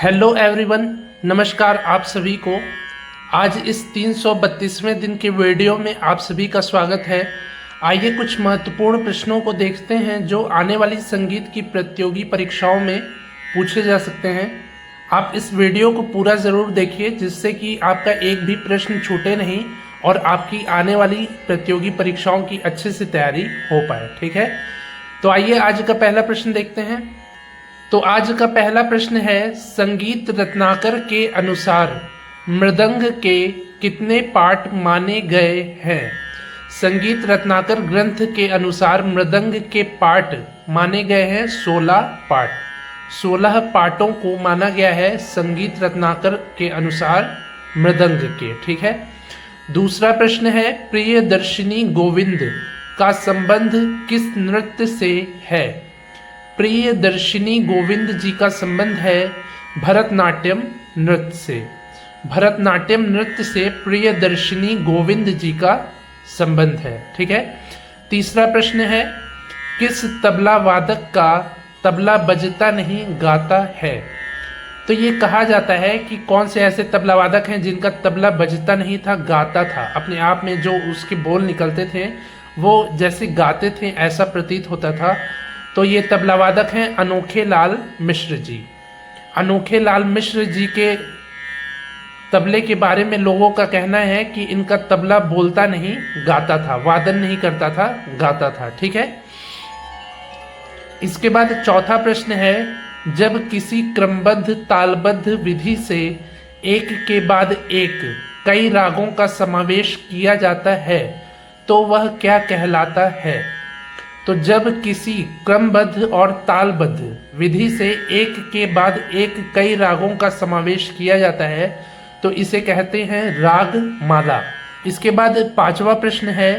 Hello everyone, नमस्कार आप सभी को। आज इस 332वें दिन के वीडियो में आप सभी का स्वागत है। आइए कुछ महत्वपूर्ण प्रश्नों को देखते हैं जो आने वाली संगीत की प्रतियोगी परीक्षाओं में पूछे जा सकते हैं। आप इस वीडियो को पूरा ज़रूर देखिए जिससे कि आपका एक भी प्रश्न छूटे नहीं और आपकी आने वाली प्रतियोगी परीक्षाओं की अच्छे से तैयारी हो पाए। ठीक है, तो आइए आज का पहला प्रश्न देखते हैं। तो आज का पहला प्रश्न है, संगीत रत्नाकर के अनुसार मृदंग के कितने पार्ट माने गए हैं? संगीत रत्नाकर ग्रंथ के अनुसार मृदंग के पार्ट माने गए हैं 16 पार्ट। 16 पार्टों को माना गया है संगीत रत्नाकर के अनुसार मृदंग के। ठीक है, दूसरा प्रश्न है, प्रियदर्शिनी गोविंद का संबंध किस नृत्य से है? प्रियदर्शिनी गोविंद जी का संबंध है भरतनाट्यम नृत्य से। भरतनाट्यम नृत्य से प्रियदर्शिनी गोविंद जी का संबंध है। ठीक है, तीसरा प्रश्न है, किस तबला वादक का तबला बजता नहीं गाता है? तो ये कहा जाता है कि कौन से ऐसे तबला वादक हैं जिनका तबला बजता नहीं था, गाता था। अपने आप में जो उसके बोल निकलते थे वो जैसे गाते थे ऐसा प्रतीत होता था। तो ये तबला वादक हैं अनोखे लाल मिश्र जी। अनोखे लाल मिश्र जी के तबले के बारे में लोगों का कहना है कि इनका तबला बोलता नहीं गाता था, वादन नहीं करता था, गाता था। ठीक है, इसके बाद चौथा प्रश्न है, जब किसी क्रमबद्ध तालबद्ध विधि से एक के बाद एक कई रागों का समावेश किया जाता है तो वह क्या कहलाता है? तो जब किसी क्रमबद्ध और तालबद्ध विधि से एक के बाद एक कई रागों का समावेश किया जाता है तो इसे कहते हैं राग माला। इसके बाद पांचवा प्रश्न है,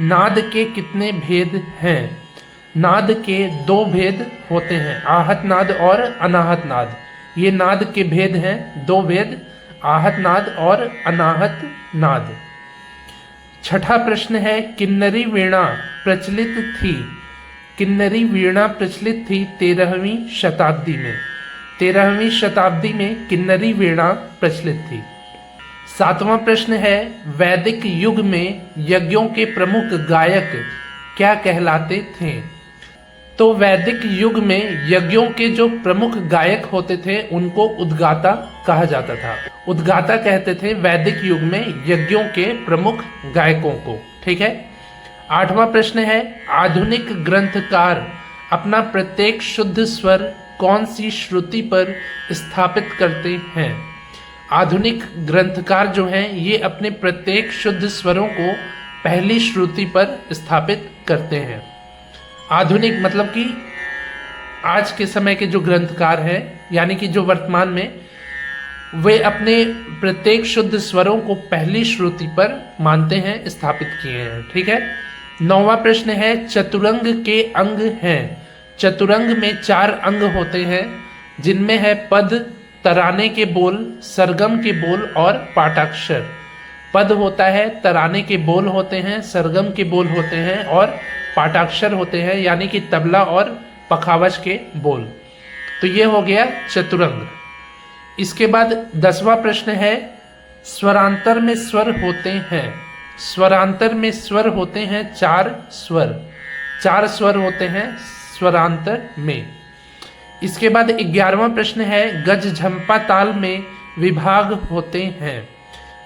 नाद के कितने भेद हैं? नाद के 2 भेद होते हैं, आहत नाद और अनाहत नाद। ये नाद के भेद हैं, 2 भेद, आहत नाद और अनाहत नाद। छठा प्रश्न है, किन्नरी वीणा प्रचलित थी। किन्नरी वीणा प्रचलित थी 13वीं शताब्दी में। 13वीं शताब्दी में किन्नरी वीणा प्रचलित थी। सातवां प्रश्न है, वैदिक युग में यज्ञों के प्रमुख गायक क्या कहलाते थे? तो वैदिक युग में यज्ञों के जो प्रमुख गायक होते थे उनको उद्गाता कहा जाता था। उद्गाता कहते थे वैदिक युग में यज्ञों के प्रमुख गायकों को। ठीक है, आठवां प्रश्न है, आधुनिक ग्रंथकार अपना प्रत्येक शुद्ध स्वर कौन सी श्रुति पर स्थापित करते हैं? आधुनिक ग्रंथकार जो हैं ये अपने प्रत्येक शुद्ध स्वरों को पहली श्रुति पर स्थापित करते हैं। आधुनिक मतलब कि आज के समय के जो ग्रंथकार हैं, यानी कि जो वर्तमान में, वे अपने प्रत्येक शुद्ध स्वरों को पहली श्रुति पर मानते हैं, स्थापित किए हैं। ठीक है, 9वां प्रश्न है, चतुरंग के अंग हैं। चतुरंग में 4 अंग होते हैं जिनमें है पद, तराने के बोल, सरगम के बोल और पाठाक्षर। पद होता है, तराने के बोल होते हैं, सरगम के बोल होते हैं और पाठाक्षर होते हैं, यानी कि तबला और पखावज के बोल। तो ये हो गया चतुरंग। इसके बाद 10वां प्रश्न है, स्वरांतर में स्वर होते हैं। स्वरांतर में स्वर होते हैं 4 स्वर। 4 स्वर होते हैं स्वरांतर में। इसके बाद 11वां प्रश्न है, गज झंपा ताल में विभाग होते हैं।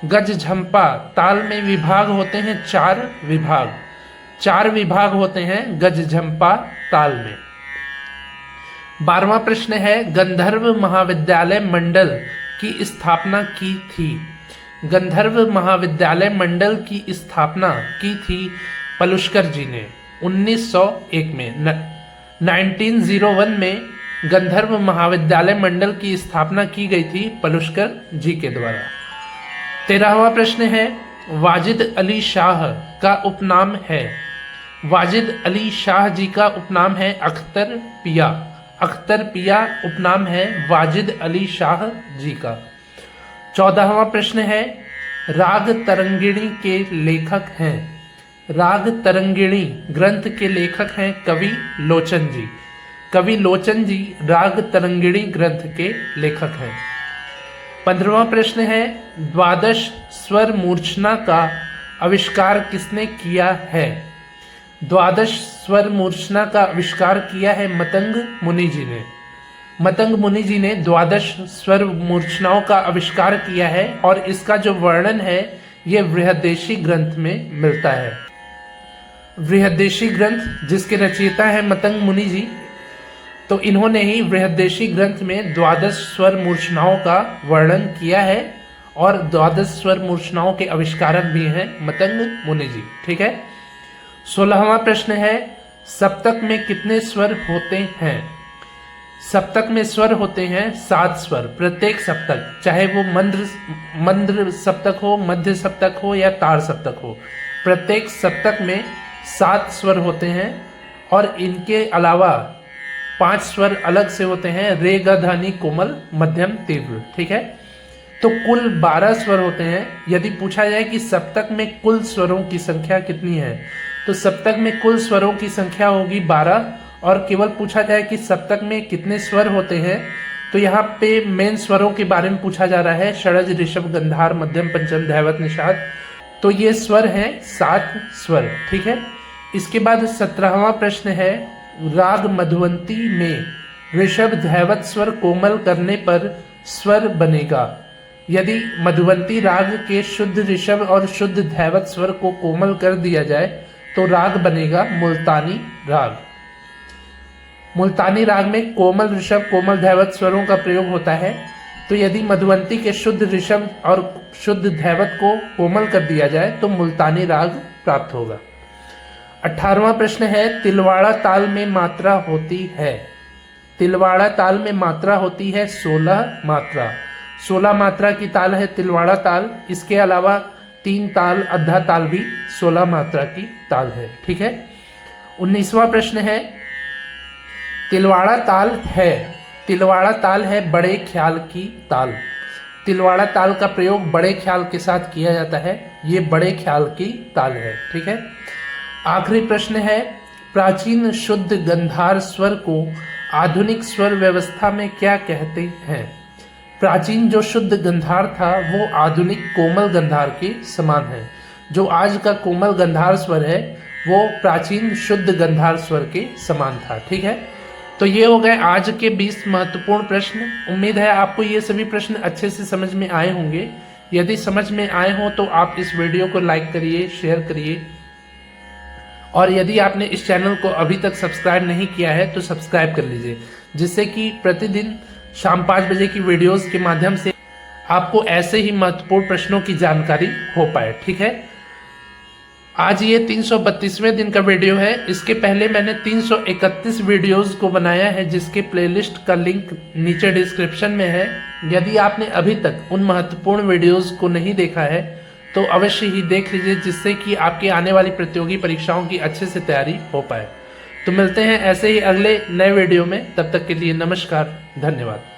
गज झंपा ताल में विभाग होते हैं 4 विभाग। 4 विभाग होते हैं गज झंपा ताल में। 12वां प्रश्न है, गंधर्व महाविद्यालय मंडल की स्थापना की थी। गंधर्व महाविद्यालय मंडल की स्थापना की थी पलुष्कर जी ने 1901 में। 1901 में गंधर्व महाविद्यालय मंडल की स्थापना की गई थी पलुष्कर जी के द्वारा। 13वां प्रश्न है, वाजिद अली शाह का उपनाम है। वाजिद अली शाह जी का उपनाम है अख्तर पिया। अख्तर पिया उपनाम है वाजिद अली शाह जी का। 14वां प्रश्न है, राग तरंगिणी के लेखक हैं। राग तरंगिणी ग्रंथ के लेखक हैं कवि लोचन जी। कवि लोचन जी राग तरंगिणी ग्रंथ के लेखक हैं। 15वां प्रश्न है, द्वादश स्वर मूर्छना का आविष्कार किसने किया है? द्वादश स्वर मूर्छना का आविष्कार किया है मतंग मुनि जी ने। मतंग मुनि जी ने द्वादश स्वर मूर्छनाओं का आविष्कार किया है और इसका जो वर्णन है ये बृहदेशी ग्रंथ में मिलता है। बृहदेशी ग्रंथ जिसके रचयिता है मतंग मुनि जी, तो इन्होंने ही बृहदेशी ग्रंथ में द्वादश स्वर मूर्छनाओं का वर्णन किया है और द्वादश स्वर मूर्छनाओं के आविष्कारक भी हैं मतंग मुनि जी। ठीक है। 16वां प्रश्न है, सप्तक में कितने स्वर होते हैं? सप्तक में स्वर होते हैं 7 स्वर। प्रत्येक सप्तक, चाहे वो मंद्र सप्तक हो, मध्य सप्तक हो या तार सप्तक हो, प्रत्येक सप्तक में 7 स्वर होते हैं और इनके अलावा 5 स्वर अलग से होते हैं, रे ग ध नि कोमल मध्यम तीव्र। ठीक है। तो कुल 12 स्वर होते हैं। यदि पूछा जाए कि सप्तक में कुल स्वरों की संख्या कितनी है, तो सप्तक में कुल स्वरों की संख्या होगी 12। और केवल पूछा जाए कि सप्तक में कितने स्वर होते हैं, तो यहाँ पे मेन स्वरों के बारे में पूछा जा रहा है, षडज ऋषभ गंधार मध्यम पंचम धैवत निषाद। तो ये स्वर हैं 7 स्वर। ठीक है। इसके बाद 17वां प्रश्न है, राग मधुवंती में ऋषभ धैवत स्वर कोमल करने पर स्वर बनेगा। यदि मधुवंती राग के शुद्ध ऋषभ और शुद्ध धैवत स्वर को कोमल कर दिया जाए तो राग बनेगा मुल्तानी राग। मुल्तानी राग में कोमल ऋषभ कोमल धैवत स्वरों का प्रयोग होता है। तो यदि मधुवंती के शुद्ध ऋषभ और शुद्ध धैवत को कोमल कर दिया जाए तो मुल्तानी राग प्राप्त होगा। 18वां प्रश्न है, तिलवाड़ा ताल में मात्रा होती है। तिलवाड़ा ताल में मात्रा होती है 16 मात्रा। 16 मात्रा की ताल है तिलवाड़ा ताल। इसके अलावा 3 ताल अद्धा ताल भी 16 मात्रा की ताल है। ठीक है। 19वां प्रश्न है, तिलवाड़ा ताल है बड़े ख्याल की ताल। तिलवाड़ा ताल का प्रयोग बड़े ख्याल के साथ किया जाता है। ये बड़े ख्याल की ताल है। ठीक है। आखिरी प्रश्न है, प्राचीन शुद्ध गंधार स्वर को आधुनिक स्वर व्यवस्था में क्या कहते हैं? प्राचीन जो शुद्ध गंधार था वो आधुनिक कोमल गंधार के समान है। जो आज का कोमल गंधार स्वर है वो प्राचीन शुद्ध गंधार स्वर के समान था। ठीक है। तो ये हो गए आज के 20 महत्वपूर्ण प्रश्न। उम्मीद है आपको ये सभी प्रश्न अच्छे से समझ में आए होंगे। यदि समझ में आए हो तो आप इस वीडियो को लाइक करिए, शेयर करिए और यदि आपने इस चैनल को अभी तक सब्सक्राइब नहीं किया है तो सब्सक्राइब कर लीजिए, जिससे कि प्रतिदिन शाम 5 बजे की वीडियोस के माध्यम से आपको ऐसे ही महत्वपूर्ण प्रश्नों की जानकारी हो पाए। ठीक है। आज ये 332वें दिन का वीडियो है। इसके पहले मैंने 331 वीडियोस को बनाया है, जिसके प्लेलिस्ट का लिंक नीचे डिस्क्रिप्शन में है। यदि आपने अभी तक उन महत्वपूर्ण वीडियोस को नहीं देखा है तो अवश्य ही देख लीजिए, जिससे कि आपकी आने वाली प्रतियोगी परीक्षाओं की अच्छे से तैयारी हो पाए। तो मिलते हैं ऐसे ही अगले नए वीडियो में। तब तक के लिए नमस्कार, धन्यवाद।